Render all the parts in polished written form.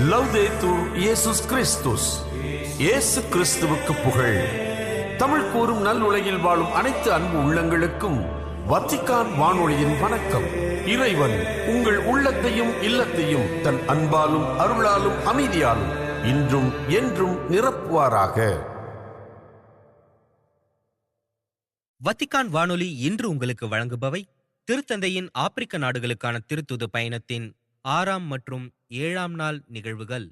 லவ்தேத்தூர் இயேசுஸ் கிறிஸ்துஸ். இயேசு கிறிஸ்துவுக்கு புகழ். தமிழ் கூறும் நல் உலகில் வாழும் அனைத்து அன்பு உள்ளங்களுக்கும் வத்திக்கான் வானொலியின் வணக்கம். இறைவன் உங்கள் உள்ளத்தையும் இல்லத்தையும் தன் அன்பாலும் அருளாலும் அமைதியாலும் இன்றும் என்றும் நிரப்புவாராக. வத்திக்கான் வானொலி இன்று உங்களுக்கு வழங்குபவை திருத்தந்தையின் ஆப்பிரிக்க நாடுகளுக்கான திருத்துது பயணத்தின் 6ஆம் மற்றும் 7ஆம் நாள் நிகழ்வுகள்.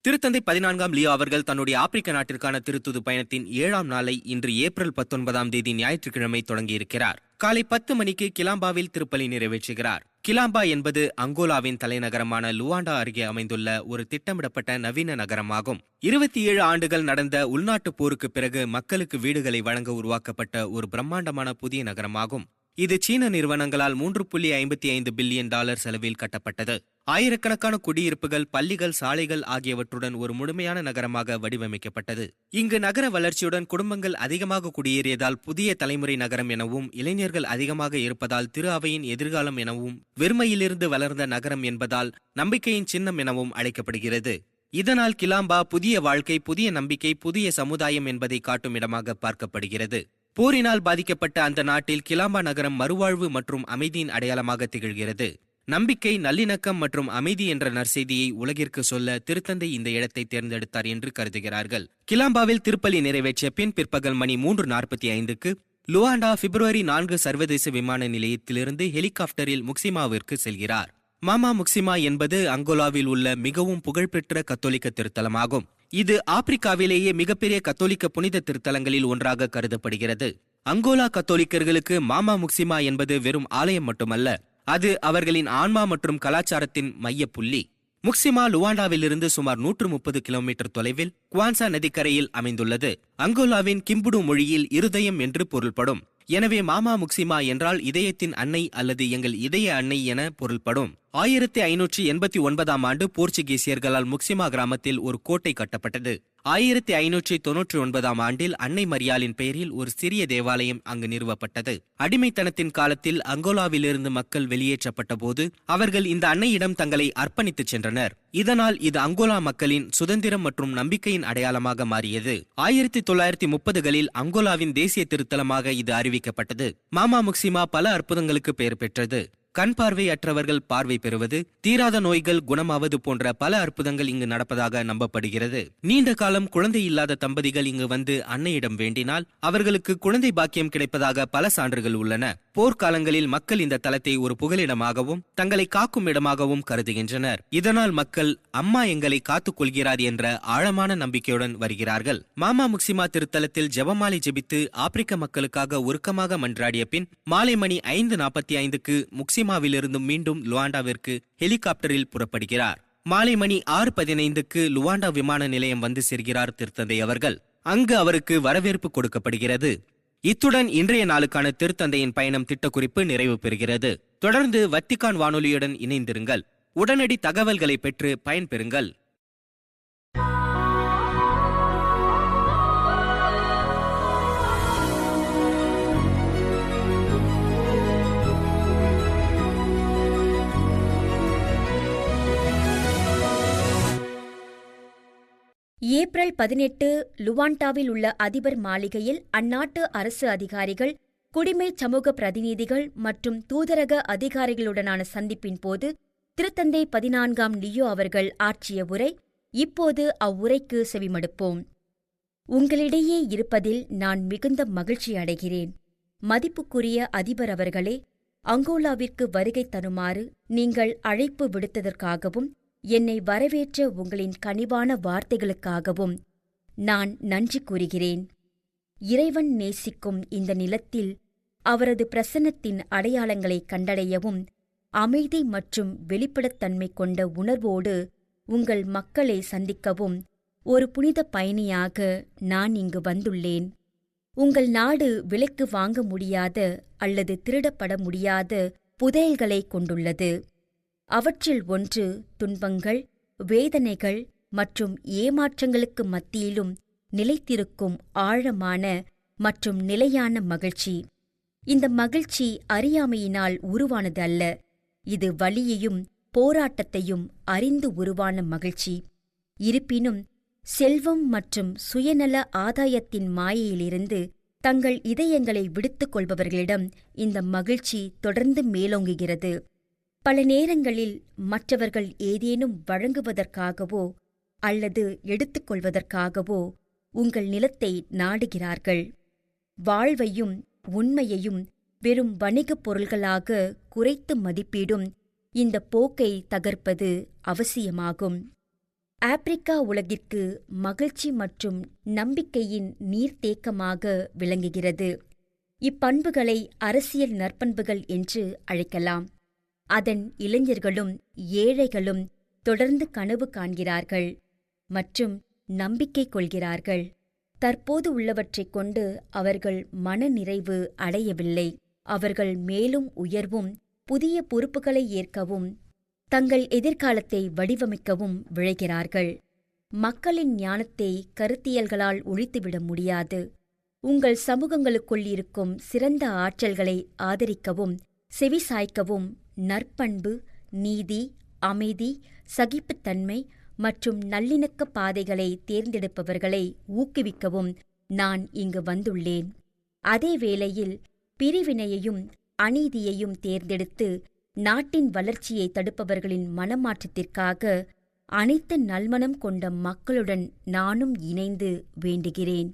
திருத்தந்தை 14ஆம் லியோ அவர்கள் தன்னுடைய ஆப்பிரிக்க நாட்டிற்கான திருத்துது பயணத்தின் 7ஆம் நாளை இன்று ஏப்ரல் 19ஆம் தேதி ஞாயிற்றுக்கிழமை தொடங்கியிருக்கிறார். காலை 10 மணிக்கு கிலாம்பாவில் திருப்பலி நிறைவேற்றுகிறார். கிலாம்பா என்பது அங்கோலாவின் தலைநகரமான லுவாண்டா அருகே அமைந்துள்ள ஒரு திட்டமிடப்பட்ட நவீன நகரமாகும். 27 ஆண்டுகள் நடந்த உள்நாட்டு போருக்கு பிறகு மக்களுக்கு வீடுகளை வழங்க உருவாக்கப்பட்ட ஒரு பிரம்மாண்டமான புதிய நகரமாகும். இது சீன நிறுவனங்களால் $3.55 பில்லியன் செலவில் கட்டப்பட்டது. ஆயிரக்கணக்கான குடியிருப்புகள், பள்ளிகள், சாலைகள் ஆகியவற்றுடன் ஒரு முழுமையான நகரமாக வடிவமைக்கப்பட்டது. இங்கு நகர வளர்ச்சியுடன் குடும்பங்கள் அதிகமாக குடியேறியதால் புதிய தலைமுறை நகரம் எனவும், இளைஞர்கள் அதிகமாக இருப்பதால் திரு அவையின் எதிர்காலம் எனவும், வெறுமையிலிருந்து வளர்ந்த நகரம் என்பதால் நம்பிக்கையின் சின்னம் எனவும் அழைக்கப்படுகிறது. இதனால் கிலாம்பா புதிய வாழ்க்கை, புதிய நம்பிக்கை, புதிய சமுதாயம் என்பதை காட்டும் இடமாக பார்க்கப்படுகிறது. போரினால் பாதிக்கப்பட்ட அந்த நாட்டில் கிலாம்பா நகரம் மறுவாழ்வு மற்றும் அமைதியின் அடையாளமாக திகழ்கிறது. நம்பிக்கை, நல்லிணக்கம் மற்றும் அமைதி என்ற நற்செய்தியை உலகிற்கு சொல்ல திருத்தந்தை இந்த இடத்தை தேர்ந்தெடுத்தார் என்று கருதுகிறார்கள். கிலாம்பாவில் திருப்பலி நிறைவேற்றிய பின் பிற்பகல் மணி 3:45க்கு லுவாண்டா பிப்ரவரி 4 சர்வதேச விமான நிலையத்திலிருந்து ஹெலிகாப்டரில் முக்சிமாவிற்கு செல்கிறார். மாமா முக்சிமா என்பது அங்கோலாவில் உள்ள மிகவும் புகழ்பெற்ற கத்தோலிக்க திருத்தலமாகும். இது ஆப்பிரிக்காவிலேயே மிகப்பெரிய கத்தோலிக்க புனித திருத்தலங்களில் ஒன்றாக கருதப்படுகிறது. அங்கோலா கத்தோலிக்கர்களுக்கு மாமா முக்சிமா என்பது வெறும் ஆலயம் மட்டுமல்ல, அது அவர்களின் ஆன்மா மற்றும் கலாச்சாரத்தின் மைய புள்ளி. முக்சிமா லுவாண்டாவிலிருந்து சுமார் 130 கிலோமீட்டர் தொலைவில் குவான்சா நதிக்கரையில் அமைந்துள்ளது. அங்கோலாவின் கிம்புடு மொழியில் இருதயம் என்று பொருள்படும். எனவே மாமா முக்சிமா என்றால் இதயத்தின் அன்னை அல்லது எங்கள் இதய அன்னை என பொருள்படும். 1589ஆம் ஆண்டு போர்ச்சுகீசியர்களால் முக்சிமா கிராமத்தில் ஒரு கோட்டை கட்டப்பட்டது. 1599ஆம் ஆண்டில் அன்னை மரியாளின் பெயரில் ஒரு சிறிய தேவாலயம் அங்கு நிறுவப்பட்டது. அடிமைத்தனத்தின் காலத்தில் அங்கோலாவிலிருந்து மக்கள் வெளியேற்றப்பட்ட போது அவர்கள் இந்த அன்னையிடம் தங்களை அர்ப்பணித்து சென்றனர். இதனால் இது அங்கோலா மக்களின் சுதந்திரம் மற்றும் நம்பிக்கையின் அடையாளமாக மாறியது. 1930களில் அங்கோலாவின் தேசிய திருத்தலமாக இது அறிவிக்கப்பட்டது. மாமா முக்சிமா பல அற்புதங்களுக்கு பெயர் பெற்றது. கண் பார்வையற்றவர்கள் பார்வை பெறுவது, தீராத நோய்கள் குணமாவது போன்ற பல அற்புதங்கள் இங்கு நடப்பதாக நம்பப்படுகிறது. நீண்ட காலம் குழந்தை இல்லாத தம்பதிகள் இங்கு வந்து அன்னையிடம் வேண்டினால் அவர்களுக்கு குழந்தை பாக்கியம் கிடைப்பதாக பல சான்றுகள் உள்ளன. போர்க்காலங்களில் மக்கள் இந்த தலத்தை ஒரு புகலிடமாகவும் தங்களை காக்கும் இடமாகவும் கருதுகின்றனர். இதனால் மக்கள் அம்மா எங்களை காத்துக் கொள்கிறார் என்ற ஆழமான நம்பிக்கையுடன் வருகிறார்கள். மாமா முக்சிமா திருத்தலத்தில் ஜெபமாலை ஜெபித்து ஆப்பிரிக்க மக்களுக்காக உருக்கமாக மன்றாடிய பின் மாலை மணி 5:45க்கு முக்சிமாவிலிருந்து மீண்டும் லுவாண்டாவிற்கு ஹெலிகாப்டரில் புறப்படுகிறார். மாலை மணி 6:15க்கு லுவாண்டா விமான நிலையம் வந்து சேர்கிறார் திருத்தந்தை அவர்கள். அங்கு அவருக்கு வரவேற்பு கொடுக்கப்படுகிறது. இத்துடன் இன்றைய நாளுக்கான திருத்தந்தையின் பயணம் திட்டக்குறிப்பு நிறைவு பெறுகிறது. தொடர்ந்து வத்திக்கான் வானொலியுடன் இணைந்திருங்கள். உடனடி தகவல்களை பெற்று பயன்பெறுங்கள். ஏப்ரல் 18 லுவாண்டாவில் உள்ள அதிபர் மாளிகையில் அந்நாட்டு அரசு அதிகாரிகள், குடிமை சமூக பிரதிநிதிகள் மற்றும் தூதரக அதிகாரிகளுடனான சந்திப்பின் போது திருத்தந்தை 14ஆம் லியோ அவர்கள் ஆற்றிய உரை. இப்போது அவ்வுரைக்கு செவிமடுப்போம். உங்களிடையே இருப்பதில் நான் மிகுந்த மகிழ்ச்சி அடைகிறேன். மதிப்புக்குரிய அதிபர் அவர்களே, அங்கோலாவிற்கு வருகை தருமாறு நீங்கள் அழைப்பு விடுத்ததற்காகவும் என்னை வரவேற்ற உங்களின் கனிவான வார்த்தைகளுக்காகவும் நான் நன்றி கூறுகிறேன். இறைவன் நேசிக்கும் இந்த நிலத்தில் அவரது பிரசன்னத்தின் அடையாளங்களை கண்டடையவும், அமைதி மற்றும் வெளிப்படைத்தன்மை கொண்ட உணர்வோடு உங்கள் மக்களை சந்திக்கவும் ஒரு புனித பயணியாக நான் இங்கு வந்துள்ளேன். உங்கள் நாடு விலைக்கு வாங்க முடியாத அல்லது திருடப்பட முடியாத புதையல்களை கொண்டுள்ளது. அவற்றில் ஒன்று துன்பங்கள், வேதனைகள் மற்றும் ஏமாற்றங்களுக்கு மத்தியிலும் நிலைத்திருக்கும் ஆழமான மற்றும் நிலையான மகிழ்ச்சி. இந்த மகிழ்ச்சி அறியாமையினால் உருவானது அல்ல, இது வலியையும் போராட்டத்தையும் அறிந்து உருவான மகிழ்ச்சி. இருப்பினும் செல்வம் மற்றும் சுயநல ஆதாயத்தின் மாயையிலிருந்து தங்கள் இதயங்களை விடுத்துக் கொள்பவர்களிடம் இந்த மகிழ்ச்சி தொடர்ந்து மேலோங்குகிறது. பல நேரங்களில் மற்றவர்கள் ஏதேனும் வழங்குவதற்காகவோ அல்லது எடுத்துக்கொள்வதற்காகவோ உங்கள் நிலத்தை நாடுகிறார்கள். வாழ்வையும் உண்மையையும் வெறும் வணிகப் பொருள்களாக குறைத்து மதிப்பிடும் இந்த போக்கை தகர்ப்பது அவசியமாகும். ஆப்பிரிக்கா உலகிற்கு மகிழ்ச்சி மற்றும் நம்பிக்கையின் நீர்த்தேக்கமாக விளங்குகிறது. இப்பண்புகளை அரசியல் நற்பண்புகள் என்று அழைக்கலாம். அதன் இளைஞர்களும் ஏழைகளும் தொடர்ந்து கனவு காண்கிறார்கள் மற்றும் நம்பிக்கை கொள்கிறார்கள். தற்போது உள்ளவற்றைக் கொண்டு அவர்கள் மனநிறைவு அடையவில்லை. அவர்கள் மேலும் உயர்வும் புதிய பொறுப்புகளை ஏற்கவும் தங்கள் எதிர்காலத்தை வடிவமைக்கவும் விழைகிறார்கள். மக்களின் ஞானத்தை கருத்தியல்களால் ஒழித்துவிட முடியாது. உங்கள் சமூகங்களுக்குள் இருக்கும் சிறந்த ஆற்றல்களை ஆதரிக்கவும் செவிசாய்க்கவும் நற்பண்பு, நீதி, அமைதி, சகிப்புத்தன்மை மற்றும் நல்லிணக்க பாதைகளை தேர்ந்தெடுப்பவர்களை ஊக்குவிக்கவும் நான் இங்கு வந்துள்ளேன். அதே வேளையில் பிரிவினையையும் அநீதியையும் தேர்ந்தெடுத்து நாட்டின் வளர்ச்சியை தடுப்பவர்களின் மனமாற்றத்திற்காக அனைத்து நல்மனம் கொண்ட மக்களுடன் நானும் இணைந்து வேண்டுகிறேன்.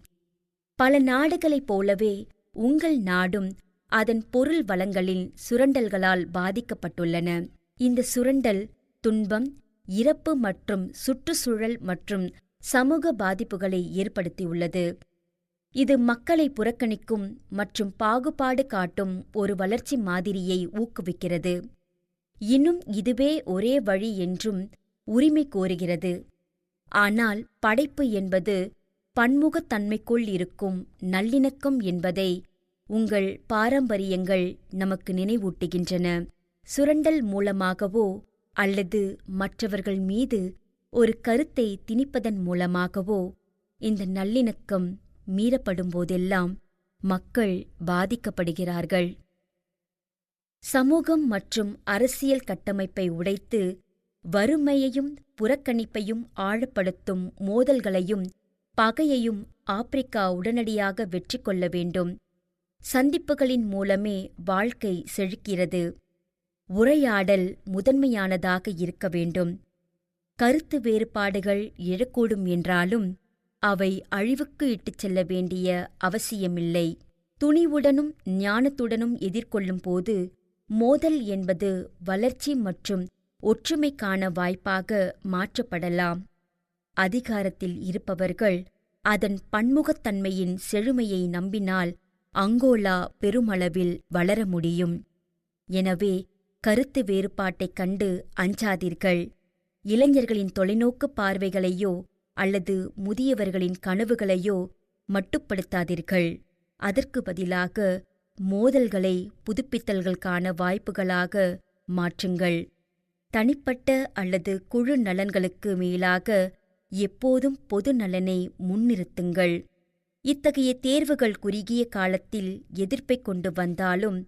பல நாடுகளைப் போலவே உங்கள் நாடும் அதன் பொருள் வளங்களின் சுரண்டல்களால் பாதிக்கப்பட்டுள்ளன. இந்த சுரண்டல் துன்பம், இறப்பு மற்றும் சுற்றுச்சூழல் மற்றும் சமூக பாதிப்புகளை ஏற்படுத்தியுள்ளது. இது மக்களை புறக்கணிக்கும் மற்றும் பாகுபாடு காட்டும் ஒரு வளர்ச்சி மாதிரியை ஊக்குவிக்கிறது. இன்னும் இதுவே ஒரே வழி என்றும் உரிமை கோருகிறது. ஆனால் படைப்பு என்பது பன்முகத்தன்மைக்குள் இருக்கும் நல்லிணக்கம் என்பதை உங்கள் பாரம்பரியங்கள் நமக்கு நினைவூட்டுகின்றன. சுரண்டல் மூலமாகவோ அல்லது மற்றவர்கள் மீது ஒரு கருத்தை திணிப்பதன் மூலமாகவோ இந்த நல்லிணக்கம் மீறப்படும்போதெல்லாம் மக்கள் பாதிக்கப்படுகிறார்கள். சமூகம் மற்றும் அரசியல் கட்டமைப்பை உடைத்து வறுமையையும் புறக்கணிப்பையும் ஆழப்படுத்தும் மோதல்களையும் பகையையும் ஆப்பிரிக்கா உடனடியாக வெற்றி கொள்ள வேண்டும். சந்திப்புகளின் மூலமே வாழ்க்கை செழிக்கிறது. உரையாடல் முதன்மையானதாக இருக்க வேண்டும். கருத்து வேறுபாடுகள் எழக்கூடும் என்றாலும் அவை அழிவுக்கு இட்டுச் செல்ல வேண்டிய அவசியமில்லை. துணிவுடனும் ஞானத்துடனும் எதிர்கொள்ளும் போது மோதல் என்பது வளர்ச்சி மற்றும் ஒற்றுமைக்கான வாய்ப்பாக மாற்றப்படலாம். அதிகாரத்தில் இருப்பவர்கள் அதன் பன்முகத்தன்மையின் செழுமையை நம்பினால் அங்கோலா பெருமளவில் வளர முடியும். எனவே கருத்து வேறுபாட்டைக் கண்டு அஞ்சாதீர்கள். இளைஞர்களின் தொலைநோக்கு பார்வைகளையோ அல்லது முதியவர்களின் கனவுகளையோ மட்டுப்படுத்தாதீர்கள். அதற்கு பதிலாக மோதல்களை புதுப்பித்தல்களுக்கான வாய்ப்புகளாக மாற்றுங்கள். தனிப்பட்ட அல்லது குழு நலன்களுக்கு மேலாக எப்போதும் பொது நலனை முன்னிறுத்துங்கள். இத்தகைய தேர்வுகள் குறுகிய காலத்தில் எதிர்ப்பைக் கொண்டு வந்தாலும்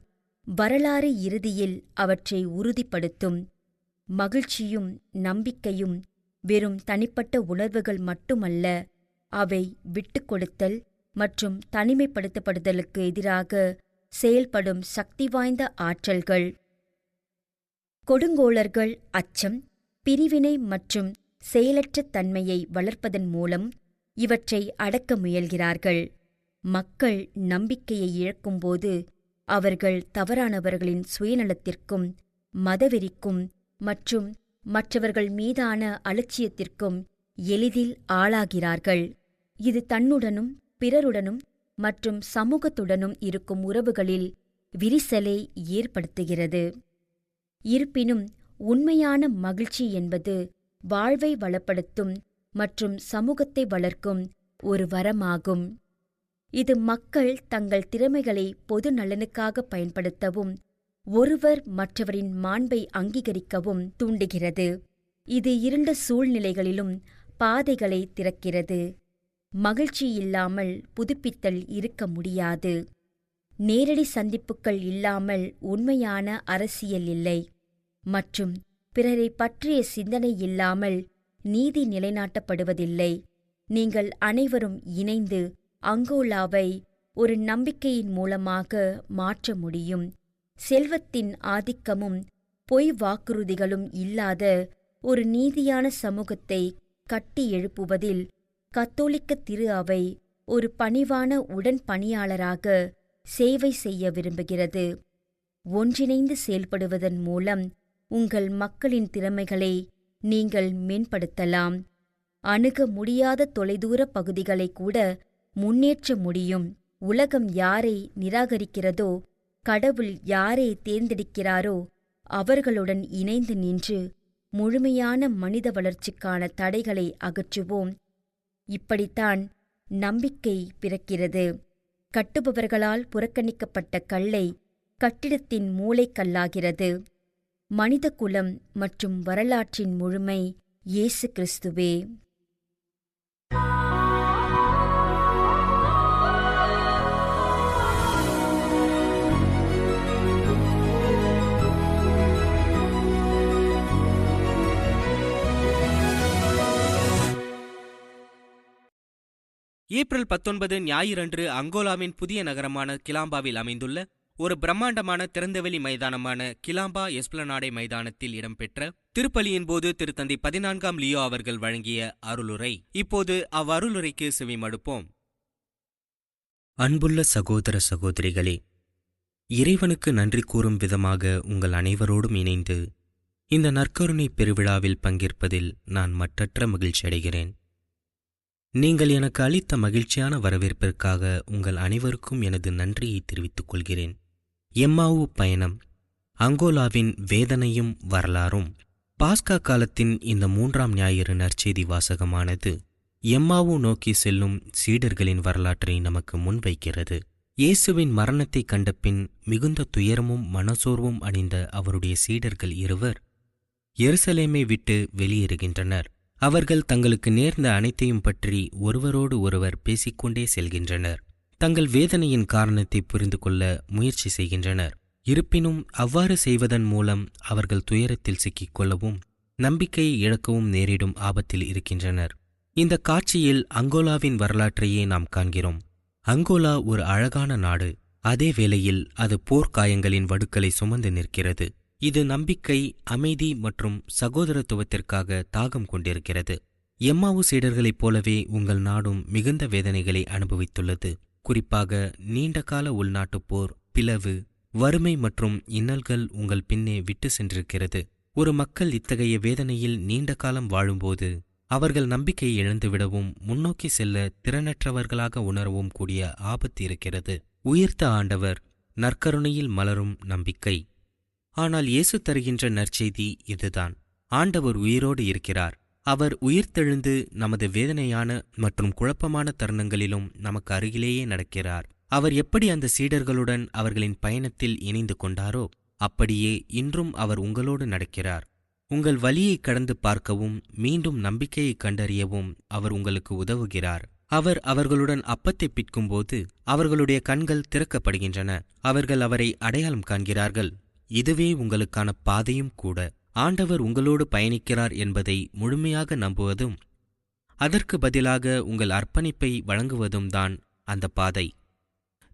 வரலாறு இறுதியில் அவற்றை உறுதிப்படுத்தும். மகிழ்ச்சியும் நம்பிக்கையும் வெறும் தனிப்பட்ட உணர்வுகள் மட்டுமல்ல, அவை விட்டுக்கொடுத்தல் மற்றும் தனிமைப்படுத்தப்படுதலுக்கு எதிராக செயல்படும் சக்தி வாய்ந்த ஆற்றல்கள். கொடுங்கோளர்கள் அச்சம், பிரிவினை மற்றும் செயலற்ற தன்மையை வளர்ப்பதன் மூலம் இவற்றை அடக்க முயல்கிறார்கள். மக்கள் நம்பிக்கையை இழக்கும்போது அவர்கள் தவறானவர்களின் சுயநலத்திற்கும் மதவெறிக்கும் மற்றும் மற்றவர்கள் மீதான அலட்சியத்திற்கும் எளிதில் ஆளாகிறார்கள். இது தன்னுடனும் பிறருடனும் மற்றும் சமூகத்துடனும் இருக்கும் உறவுகளில் விரிசலை ஏற்படுத்துகிறது. இருப்பினும் உண்மையான மகிழ்ச்சி என்பது வாழ்வை வளப்படுத்தும் மற்றும் சமூகத்தை வளர்க்கும் ஒரு வரமாகும். இது மக்கள் தங்கள் திறமைகளை பொது நலனுக்காக பயன்படுத்தவும் ஒருவர் மற்றவரின் மாண்பை அங்கீகரிக்கவும் தூண்டுகிறது. இது இருண்ட சூழ்நிலைகளிலும் பாதைகளை திறக்கிறது. மகிழ்ச்சி இல்லாமல் புதுப்பித்தல் இருக்க முடியாது. நேரடி சந்திப்புகள் இல்லாமல் உண்மையான அரசியல் இல்லை. மற்றும் பிறரை பற்றிய சிந்தனை இல்லாமல் நீதி நிலைநாட்டப்படுவதில்லை. நீங்கள் அனைவரும் இணைந்து அங்கோலாவை ஒரு நம்பிக்கையின் மூலமாக மாற்ற முடியும். செல்வத்தின் ஆதிக்கமும் பொய் வாக்குறுதிகளும் இல்லாத ஒரு நீதியான சமூகத்தை கட்டி எழுப்புவதில் கத்தோலிக்க திரு அவை ஒரு பணிவான உடன்பணியாளராக சேவை செய்ய விரும்புகிறது. ஒன்றிணைந்து செயல்படுவதன் மூலம் உங்கள் மக்களின் திறமைகளை நீங்கள் மேம்படுத்தலாம். அணுக முடியாத தொலைதூர பகுதிகளை கூட முன்னேற்ற முடியும். உலகம் யாரை நிராகரிக்கிறதோ, கடவுள் யாரை தேர்ந்தெடுக்கிறாரோ அவர்களுடன் இணைந்து நின்று முழுமையான மனித வளர்ச்சிக்கான தடைகளை அகற்றுவோம். இப்படித்தான் நம்பிக்கை பிறக்கிறது. கட்டுபவர்களால் புறக்கணிக்கப்பட்ட கல்லை கட்டிடத்தின் மூலைக்கல்லாகிறது. மனித குலம் மற்றும் வரலாற்றின் முழுமை இயேசு கிறிஸ்துவே. ஏப்ரல் 19 ஞாயிறன்று அங்கோலாவின் புதிய நகரமான கிலாம்பாவில் அமைந்துள்ள ஒரு பிரம்மாண்டமான திறந்தவெளி மைதானமான கிலாம்பா எஸ்பிளனாடே மைதானத்தில் இடம்பெற்ற திருப்பலியின் போது திருத்தந்தை 14ஆம் லியோ அவர்கள் வழங்கிய அருளுரை. இப்போது அவ்வருளுரைக்கு செவிமடுப்போம். அன்புள்ள சகோதர சகோதரிகளே, இறைவனுக்கு நன்றி கூறும் விதமாக உங்கள் அனைவரோடும் இணைந்து இந்த நற்கருணை பெருவிழாவில் பங்கேற்பதில் நான் மற்றற்ற மகிழ்ச்சி அடைகிறேன். நீங்கள் எனக்கு அளித்த மகிழ்ச்சியான வரவேற்பிற்காக உங்கள் அனைவருக்கும் எனது நன்றியை தெரிவித்துக் கொள்கிறேன். எம்மாவு பயணம், அங்கோலாவின் வேதனையும் வரலாறும். பாஸ்கா காலத்தின் இந்த 3ஆம் ஞாயிறு நற்செய்தி வாசகமானது எம்மாவு நோக்கி செல்லும் சீடர்களின் வரலாற்றை நமக்கு முன்வைக்கிறது. இயேசுவின் மரணத்தை கண்டபின் மிகுந்த துயரமும் மனசோர்வும் அடைந்த அவருடைய சீடர்கள் இருவர் எருசலேமை விட்டு வெளியேறுகின்றனர். அவர்கள் தங்களுக்கு நேர்ந்த அனைத்தையும் பற்றி ஒருவரோடு ஒருவர் பேசிக்கொண்டே செல்கின்றனர். தங்கள் வேதனையின் காரணத்தை புரிந்து கொள்ள முயற்சி செய்கின்றனர். இருப்பினும் அவ்வாறு செய்வதன் மூலம் அவர்கள் துயரத்தில் சிக்கிக்கொள்ளவும் நம்பிக்கையை இழக்கவும் நேரிடும் ஆபத்தில் இருக்கின்றனர். இந்த காட்சியில் அங்கோலாவின் வரலாற்றையே நாம் காண்கிறோம். அங்கோலா ஒரு அழகான நாடு. அதே வேளையில் அது போர்க்காயங்களின் வடுக்களை சுமந்து நிற்கிறது. இது நம்பிக்கை, அமைதி மற்றும் சகோதரத்துவத்திற்காக தாகம் கொண்டிருக்கிறது. எம்மாவு சீடர்களைப் போலவே உங்கள் நாடும் மிகுந்த வேதனைகளை அனுபவித்துள்ளது. குறிப்பாக நீண்டகால உள்நாட்டுப் போர், பிளவு, வறுமை மற்றும் இன்னல்கள் உங்கள் பின்னே விட்டு சென்றிருக்கிறது. ஒரு மக்கள் இத்தகைய வேதனையில் நீண்ட காலம் வாழும்போது அவர்கள் நம்பிக்கையை இழந்துவிடவும் முன்னோக்கி செல்ல திறனற்றவர்களாக உணரவும் கூடிய ஆபத்து இருக்கிறது. உயிர்த்த ஆண்டவர், நற்கருணையில் மலரும் நம்பிக்கை. ஆனால் இயேசு தருகின்ற நற்செய்தி இதுதான். ஆண்டவர் உயிரோடு இருக்கிறார். அவர் உயிர்த்தெழுந்து நமது வேதனையான மற்றும் குழப்பமான தருணங்களிலும் நமக்கு அருகிலேயே நடக்கிறார். அவர் எப்படி அந்த சீடர்களுடன் அவர்களின் பயணத்தில் இணைந்து கொண்டாரோ அப்படியே இன்றும் அவர் உங்களோடு நடக்கிறார். உங்கள் வலியை கடந்து பார்க்கவும் மீண்டும் நம்பிக்கையை கண்டறியவும் அவர் உங்களுக்கு உதவுகிறார். அவர் அவர்களுடன் அப்பத்தை பிற்கும்போது அவர்களுடைய கண்கள் திறக்கப்படுகின்றன. அவர்கள் அவரை அடையாளம் காண்கிறார்கள். இதுவே உங்களுக்கான பாதையும் கூட. ஆண்டவர் உங்களோடு பயணிக்கிறார் என்பதை முழுமையாக நம்புவதும் அதற்கு பதிலாக உங்கள் அர்ப்பணிப்பை வழங்குவதும் தான் அந்த பாதை.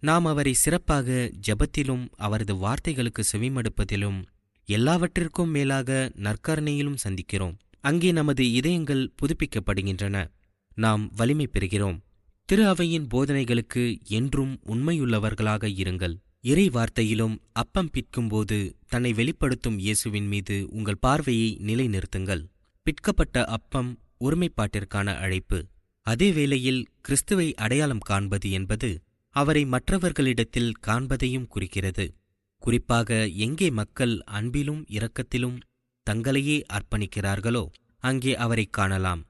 நாம் அவரை சிறப்பாக ஜெபத்திலும் அவரது வார்த்தைகளுக்கு செவிமடுப்பதிலும் எல்லாவற்றிற்கும் மேலாக நற்கருணையிலும் சந்திக்கிறோம். அங்கே நமது இதயங்கள் புதுப்பிக்கப்படுகின்றன. நாம் வலிமை பெறுகிறோம். திரு அவையின் போதனைகளுக்கு என்றும் உண்மையுள்ளவர்களாக இருங்கள். இறை வார்த்தையிலும் அப்பம் பிற்கும்போது தன்னை வெளிப்படுத்தும் இயேசுவின் மீது உங்கள் பார்வையை நிலைநிறுத்துங்கள். பிற்கப்பட்ட அப்பம் ஒருமைப்பாட்டிற்கான அழைப்பு. அதே வேளையில் கிறிஸ்துவை அடையாளம் காண்பது என்பது அவரை மற்றவர்களிடத்தில் காண்பதையும் குறிக்கிறது. குறிப்பாக எங்கே மக்கள் அன்பிலும் இரக்கத்திலும் தங்களையே அர்ப்பணிக்கிறார்களோ அங்கே அவரை காணலாம்.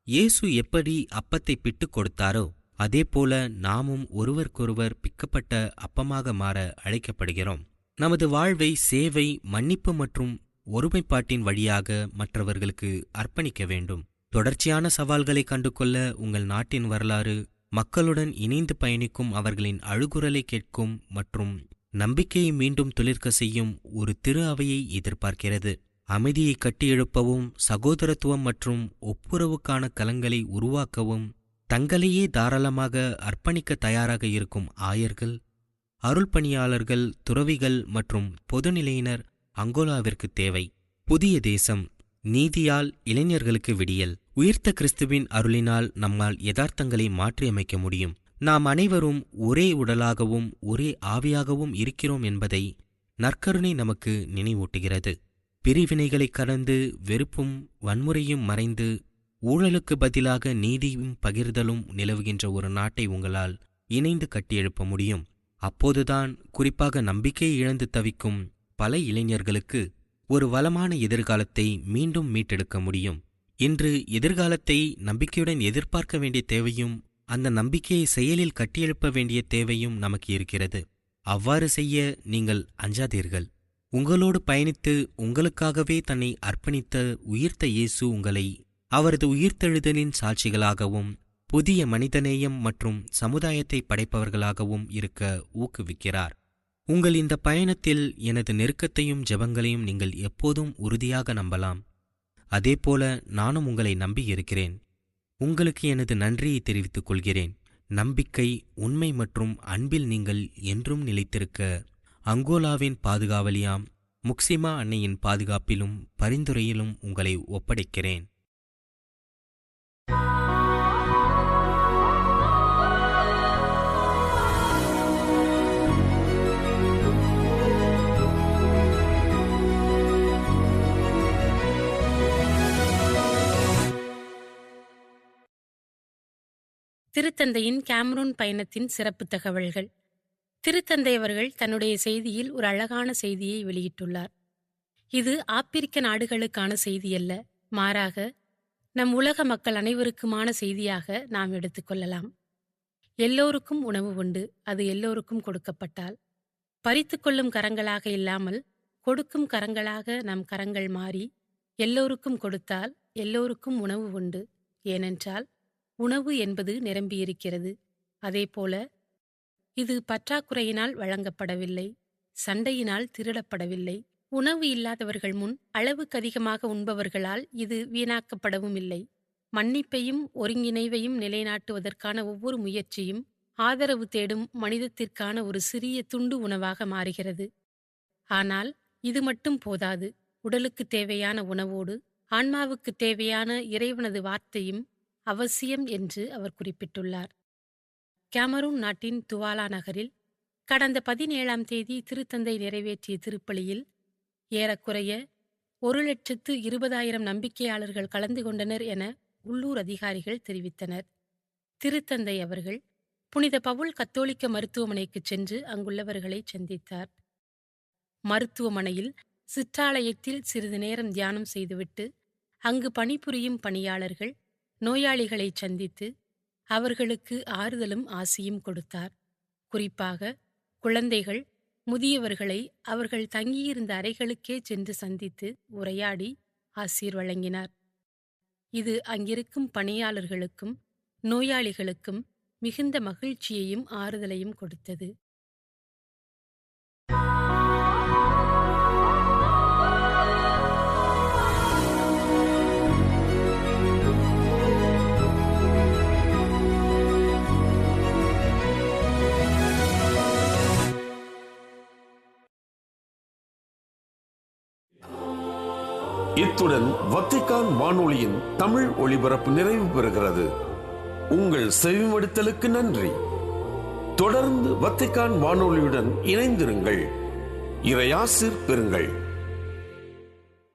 இயேசு எப்படி அப்பத்தை பிட்டுக் கொடுத்தாரோ அதேபோல நாமும் ஒருவருக்கொருவர் பிக்கப்பட்ட அப்பமாக மாற அழைக்கப்படுகிறோம். நமது வாழ்வை சேவை, மன்னிப்பு மற்றும் ஒருமைப்பாட்டின் வழியாக மற்றவர்களுக்கு அர்ப்பணிக்க வேண்டும். தொடர்ச்சியான சவால்களை கண்டுகொள்ள உங்கள் நாட்டின் வரலாறு, மக்களுடன் இணைந்து பயணிக்கும் அவர்களின் அழுகுரலை கேட்கும் மற்றும் நம்பிக்கையை மீண்டும் துளிர்க்க செய்யும் ஒரு திரு அவையை எதிர்பார்க்கிறது. அமைதியை கட்டியெழுப்பவும், சகோதரத்துவம் மற்றும் ஒப்புரவுக்கான களங்களை உருவாக்கவும் தங்களையே தாராளமாக அர்ப்பணிக்க தயாராக இருக்கும் ஆயர்கள், அருள்பணியாளர்கள், துறவிகள் மற்றும் பொதுநிலையினர் அங்கோலாவிற்கு தேவை. புதிய தேசம், நீதியால் இளைஞர்களுக்கு விடியல். உயிர்த்த கிறிஸ்துவின் அருளினால் நம்மால் யதார்த்தங்களை மாற்றியமைக்க முடியும். நாம் அனைவரும் ஒரே உடலாகவும் ஒரே ஆவியாகவும் இருக்கிறோம் என்பதை நற்கருணை நமக்கு நினைவூட்டுகிறது. பிரிவினைகளை கடந்து வெறுப்பும் வன்முறையும் மறைந்து ஊழலுக்கு பதிலாக நீதியும் பகிர்தலும் நிலவுகின்ற ஒரு நாட்டை உங்களால் இணைந்து கட்டியெழுப்ப முடியும். அப்போதுதான் குறிப்பாக நம்பிக்கை இழந்து தவிக்கும் பல இளைஞர்களுக்கு ஒரு வளமான எதிர்காலத்தை மீண்டும் மீட்டெடுக்க முடியும். இன்று எதிர்காலத்தை நம்பிக்கையுடன் எதிர்பார்க்க வேண்டிய தேவையும் அந்த நம்பிக்கையை செயலில் கட்டியெழுப்ப வேண்டிய தேவையும் நமக்கு இருக்கிறது. அவ்வாறு செய்ய நீங்கள் அஞ்சாதீர்கள். உங்களோடு பயணித்து உங்களுக்காகவே தன்னை அர்ப்பணித்த உயிர்த்த இயேசு உங்களை அவரது உயிர்த்தெழுதலின் சாட்சிகளாகவும் புதிய மனிதநேயம் மற்றும் சமுதாயத்தை படைப்பவர்களாகவும் இருக்க ஊக்குவிக்கிறார். உங்கள் இந்த பயணத்தில் எனது நெருக்கத்தையும் ஜெபங்களையும் நீங்கள் எப்போதும் உறுதியாக நம்பலாம். அதேபோல நானும் உங்களை நம்பியிருக்கிறேன். உங்களுக்கு எனது நன்றியை தெரிவித்துக் கொள்கிறேன். நம்பிக்கை, உண்மை மற்றும் அன்பில் நீங்கள் என்றும் நிலைத்திருக்க அங்கோலாவின் பாதுகாவலியாம் முக்சிமா அன்னையின் பாதுகாப்பிலும் பரிந்துரையிலும் உங்களை ஒப்படைக்கிறேன். திருத்தந்தையின் கேமரூன் பயணத்தின் சிறப்பு தகவல்கள். திருத்தந்தை அவர்கள் தன்னுடைய செய்தியில் ஒரு அழகான செய்தியை வெளியிட்டுள்ளார். இது ஆப்பிரிக்க நாடுகளுக்கான செய்தியல்ல, மாறாக நம் உலக மக்கள் அனைவருக்குமான செய்தியாக நாம் எடுத்துக்கொள்ளலாம். எல்லோருக்கும் உணவு உண்டு, அது எல்லோருக்கும் கொடுக்கப்பட்டால். பறித்து கொள்ளும் கரங்களாக இல்லாமல் கொடுக்கும் கரங்களாக நம் கரங்கள் மாறி எல்லோருக்கும் கொடுத்தால் எல்லோருக்கும் உணவு உண்டு. ஏனென்றால் உணவு என்பது நிரம்பியிருக்கிறது. அதேபோல இது பற்றாக்குறையினால் வழங்கப்படவில்லை, சண்டையினால் திருடப்படவில்லை. உணவு இல்லாதவர்கள் முன் அளவுக்கு அதிகமாக உண்பவர்களால் இது வீணாக்கப்படவும் இல்லை. மன்னிப்பையும் ஒருங்கிணைவையும் நிலைநாட்டுவதற்கான ஒவ்வொரு முயற்சியும் ஆதரவு தேடும் மனிதத்திற்கான ஒரு சிறிய துண்டு உணவாக மாறுகிறது. ஆனால் இது மட்டும் போதாது. உடலுக்கு தேவையான உணவோடு ஆன்மாவுக்கு தேவையான இறைவனது வார்த்தையும் அவசியம் என்று அவர் குறிப்பிட்டுள்ளார். கேமரூன் நாட்டின் துவாலா நகரில் கடந்த 17ஆம் தேதி திருத்தந்தை நிறைவேற்றிய திருப்பலியில் ஏறக்குறைய 1,20,000 நம்பிக்கையாளர்கள் கலந்து கொண்டனர் என உள்ளூர் அதிகாரிகள் தெரிவித்தனர். திருத்தந்தை அவர்கள் புனித பவுல் கத்தோலிக்க மருத்துவமனைக்கு சென்று அங்குள்ளவர்களை சந்தித்தார். மருத்துவமனையில் சிற்றாலயத்தில் சிறிது நேரம் தியானம் செய்துவிட்டு அங்கு பணிபுரியும் பணியாளர்கள் நோயாளிகளை சந்தித்து அவர்களுக்கு ஆறுதலும் ஆசியும் கொடுத்தார். குறிப்பாக குழந்தைகள், முதியவர்களை அவர்கள் தங்கியிருந்த அறைகளுக்கே சென்று சந்தித்து உரையாடி ஆசீர் வழங்கினார். இது அங்கிருக்கும் பணியாளர்களுக்கும் நோயாளிகளுக்கும் மிகுந்த மகிழ்ச்சியையும் ஆறுதலையும் கொடுத்தது. இத்துடன் வத்திக்கான் வானொலியின் தமிழ் ஒளிபரப்பு நிறைவு பெறுகிறது. உங்கள் செவிமடுத்தலுக்கு நன்றி. தொடர்ந்து வத்திக்கான் வானொலியுடன் இணைந்திருங்கள். இறையாசிர் பெறுங்கள்.